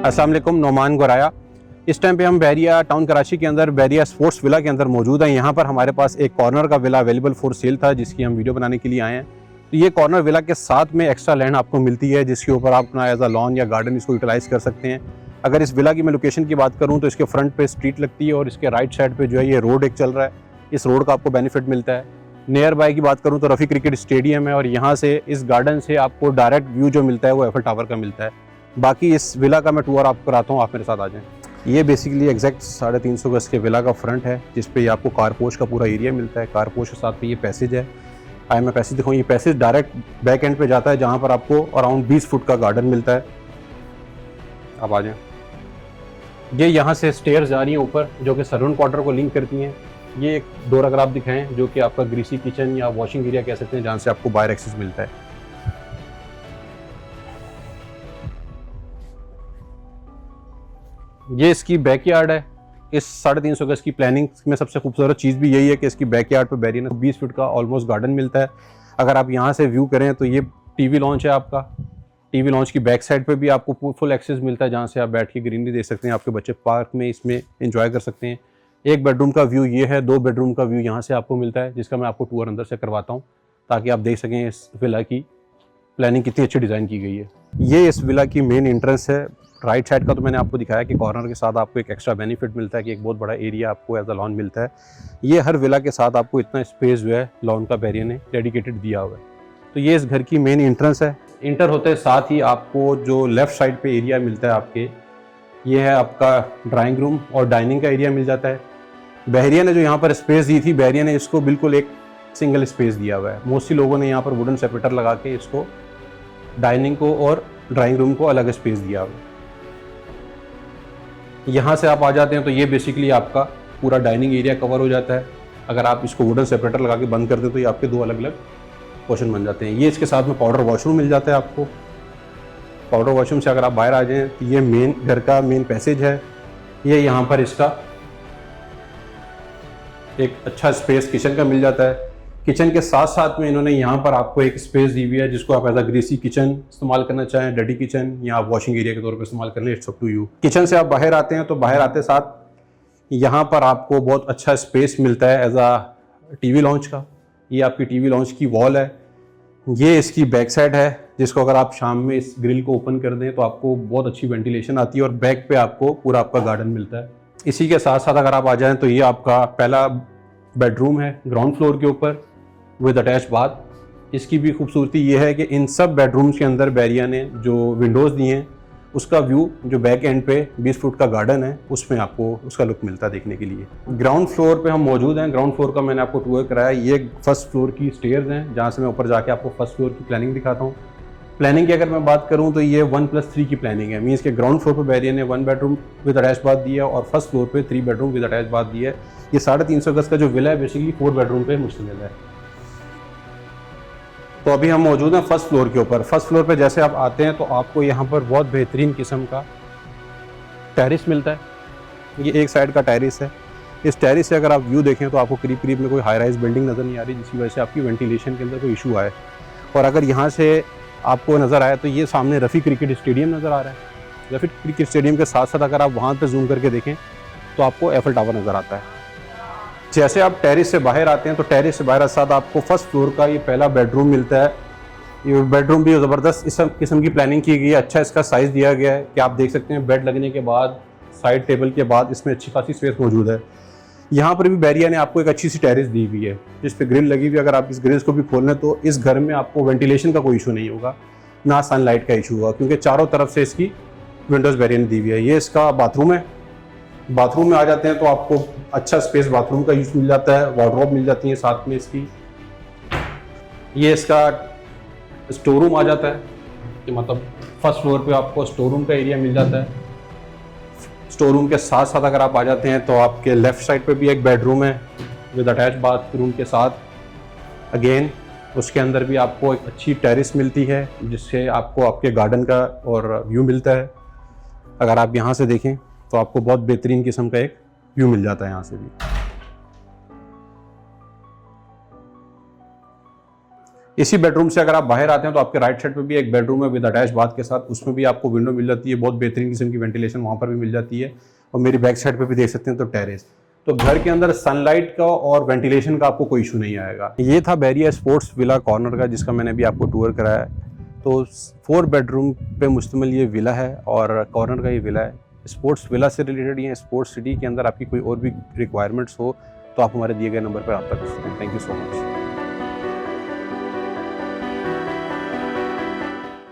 अस्सलाम वालेकुम, नोमान गोराया। इस टाइम पे हम बहरिया टाउन कराची के अंदर बहरिया स्पोर्ट्स विला के अंदर मौजूद हैं। यहाँ पर हमारे पास एक कॉर्नर का विला अवेलेबल फॉर सेल था, जिसकी हम वीडियो बनाने के लिए आए हैं। तो ये कॉर्नर विला के साथ में एक्स्ट्रा लैंड आपको मिलती है, जिसके ऊपर आप अपना एज अ लॉन या गार्डन इसको यूटिलाइज़ कर सकते हैं। अगर इस विला की मैं लोकेशन की बात करूँ तो इसके फ्रंट पे स्ट्रीट लगती है और इसके राइट साइड पे जो है ये रोड एक चल रहा है। इस रोड का आपको बेनिफिट मिलता है। नियर बाय की बात करूँ तो रफ़ी क्रिकेट स्टेडियम है और यहाँ से इस गार्डन से आपको डायरेक्ट व्यू जो मिलता है वो एफिल टावर का मिलता है। बाकी इस विला का मैं टूर आपको कराता हूँ, आप मेरे साथ आ जाएं। ये बेसिकली एग्जैक्ट 350 गज के विला का फ्रंट है, जिस पे आपको कारपोश का पूरा एरिया मिलता है। कारपोश के साथ पे ये पैसेज है। आए मैं पैसेज दिखाऊँ, ये पैसेज डायरेक्ट बैक एंड पे जाता है, जहाँ पर आपको अराउंड 20 फुट का गार्डन मिलता है। आप आ जाएं। ये यहाँ से स्टेयर्स जा रही हैं ऊपर, जो कि सर्वेंट क्वार्टर को लिंक करती हैं। ये एक डोर अगर आप दिखाएं, जो कि आपका ग्रीसी किचन या वॉशिंग एरिया कह सकते हैं, जहाँ से आपको बाहर एक्सेस मिलता है। ये इसकी बैकयार्ड है। इस 350 गज की प्लानिंग में सबसे खूबसूरत चीज़ भी यही है कि इसकी बैकयार्ड पे बहरिया ने 20 फीट का ऑलमोस्ट गार्डन मिलता है। अगर आप यहाँ से व्यू करें तो ये टीवी लॉन्च है आपका। टीवी लॉन्च की बैक साइड पे भी आपको फुल एक्सेस मिलता है, जहाँ से आप बैठ के ग्रीनरी देख सकते हैं। आपके बच्चे पार्क में इसमें एंजॉय कर सकते हैं। एक बेडरूम का व्यू ये है, 2 बेडरूम का व्यू यहाँ से आपको मिलता है, जिसका मैं आपको टूर अंदर से करवाता हूँ, ताकि आप देख सकें इस विला की प्लानिंग कितनी अच्छी डिज़ाइन की गई है। ये इस विला की मेन एंट्रेंस है। राइट साइड का तो मैंने आपको दिखाया कि कॉर्नर के साथ आपको एक एक्स्ट्रा बेनिफिट मिलता है कि एक बहुत बड़ा एरिया आपको एज अ लॉन मिलता है। ये हर विला के साथ आपको इतना स्पेस जो है लॉन का बहरिया ने डेडिकेटेड दिया हुआ है। तो ये इस घर की मेन एंट्रेंस है। इंटर होते साथ ही आपको जो लेफ़्ट साइड पे एरिया मिलता है आपके, ये है आपका ड्राइंग रूम और डाइनिंग का एरिया मिल जाता है। बहरिया ने जो यहाँ पर स्पेस दी थी, बहरिया ने इसको बिल्कुल एक सिंगल स्पेस दिया हुआ है। मोस्टली लोगों ने यहाँ पर वुडन सेपरेटर लगा के इसको डाइनिंग को और ड्राइंग रूम को अलग स्पेस दिया हुआ है। यहाँ से आप आ जाते हैं तो ये बेसिकली आपका पूरा डाइनिंग एरिया कवर हो जाता है। अगर आप इसको वुडन सेपरेटर लगा के बंद कर दें तो ये आपके 2 अलग अलग पोर्शन बन जाते हैं। ये इसके साथ में पाउडर वॉशरूम मिल जाता है आपको। पाउडर वॉशरूम से अगर आप बाहर आ जाएँ तो ये मेन घर का मेन पैसेज है। ये यहाँ पर इसका एक अच्छा स्पेस किचन का मिल जाता है। किचन के साथ साथ में इन्होंने यहाँ पर आपको एक स्पेस दी हुई है, जिसको आप एज अ ग्रीसी किचन इस्तेमाल करना चाहें, डर्टी किचन, या आप वॉशिंग एरिया के तौर पे इस्तेमाल कर लें, it's up to you. Kitchen से आप बाहर आते हैं तो बाहर आते साथ यहाँ पर आपको बहुत अच्छा स्पेस मिलता है एज अ टीवी लॉन्च का। ये आपकी टीवी लॉन्च की वॉल है। ये इसकी बैक साइड है, जिसको अगर आप शाम में इस ग्रिल को ओपन कर दें तो आपको बहुत अच्छी वेंटिलेशन आती है और बैक पे आपको पूरा आपका गार्डन मिलता है। इसी के साथ साथ अगर आप आ जाएं तो ये आपका पहला बेडरूम है ग्राउंड फ्लोर के ऊपर विद अटैच बाथ। इसकी भी खूबसूरती ये है कि इन सब बेडरूम्स के अंदर बहरिया ने जो विंडोज़ दिए हैं, उसका व्यू जो बैक एंड पे 20 फुट का गार्डन है, उसमें आपको उसका लुक मिलता है देखने के लिए। ग्राउंड फ्लोर पे हम मौजूद हैं। ग्राउंड फ्लोर का मैंने आपको टूर कराया। ये फर्स्ट फ्लोर की स्टेयर्स हैं, जहाँ से मैं ऊपर जाके आपको फर्स्ट फ्लोर की प्लानिंग दिखाता हूँ। प्लानिंग की अगर मैं बात करूँ तो ये 1+3 की प्लानिंग है। मीन्स के ग्राउंड फ्लोर पर बहरिया ने 1 बेडरूम विद अटैच बाथ दिया और फर्स्ट फ्लोर पे 3 बेडरूम विद अटैच बाथ दिया है। ये 350 गज का जो विला है बेसिकली 4 बेडरूम पे मुश्तमिल है। तो अभी हम मौजूद हैं फर्स्ट फ्लोर के ऊपर। फर्स्ट फ्लोर पे जैसे आप आते हैं तो आपको यहाँ पर बहुत बेहतरीन किस्म का टेरिस मिलता है। ये एक साइड का टेरिस है। इस टेरिस से अगर आप व्यू देखें तो आपको करीब करीब में कोई हाई राइज बिल्डिंग नज़र नहीं आ रही, जिसकी वजह से आपकी वेंटिलेशन के अंदर कोई इशू आए। और अगर यहाँ से आपको नज़र आए तो ये सामने रफ़ी क्रिकेट स्टेडियम नज़र आ रहा है। रफ़ी क्रिकेट स्टेडियम के साथ साथ अगर आप वहाँ पर जूम करके देखें तो आपको एफिल टावर नज़र आता है। जैसे आप टेरिस से बाहर आते हैं तो टेरिस से बाहर साथ आपको फर्स्ट फ्लोर का ये पहला बेडरूम मिलता है। ये बेडरूम भी ज़बरदस्त इस किस्म की प्लानिंग की गई है। अच्छा इसका साइज़ दिया गया है कि आप देख सकते हैं बेड लगने के बाद, साइड टेबल के बाद इसमें अच्छी खासी स्पेस मौजूद है। यहाँ पर भी बहरिया ने आपको एक अच्छी सी टेरिस दी हुई है, जिस पे ग्रिल लगी हुई है। अगर आप इस ग्रिल्स को भी खोल लें तो इस घर में आपको वेंटिलेशन का कोई इशू नहीं होगा, ना सनलाइट का इशू होगा, क्योंकि चारों तरफ से इसकी विंडोज़ बहरिया ने दी हुई है। ये इसका बाथरूम है। बाथरूम में आ जाते हैं तो आपको अच्छा स्पेस बाथरूम का यूज़ मिल जाता है। वार्डरोब मिल जाती है साथ में इसकी। ये इसका स्टोर रूम आ जाता है कि मतलब फर्स्ट फ्लोर पे आपको स्टोर रूम का एरिया मिल जाता है। स्टोर रूम के साथ साथ अगर आप आ जाते हैं तो आपके लेफ़्ट साइड पे भी एक बेडरूम है विद अटैच बाथरूम के साथ। अगेन उसके अंदर भी आपको एक अच्छी टेरिस मिलती है, जिससे आपको आपके गार्डन का और व्यू मिलता है। अगर आप यहाँ से देखें तो आपको बहुत बेहतरीन किस्म का एक व्यू मिल जाता है यहाँ से भी। इसी बेडरूम से अगर आप बाहर आते हैं तो आपके राइट साइड पे भी एक बेडरूम है विद अटैच बाथ के साथ, उसमें भी आपको विंडो मिल जाती है, बहुत बेहतरीन किस्म की वेंटिलेशन वहाँ पर भी मिल जाती है। और मेरी बैक साइड पे भी देख सकते हैं तो टेरेस, तो घर के अंदर सनलाइट का और वेंटिलेशन का आपको कोई इशू नहीं आएगा। ये था बैरिया स्पोर्ट्स विला कॉर्नर का, जिसका मैंने अभी आपको टूर कराया है। तो 4 बेडरूम पे मुश्तमिल ये विला है और कॉर्नर का ये विला है। स्पोर्ट्स विला से रिलेटेड या स्पोर्ट्स सिटी के अंदर आपकी कोई और भी रिक्वायरमेंट्स हो तो आप हमारे दिए गए नंबर पर रब्ता कर सकते हैं। Thank you so much.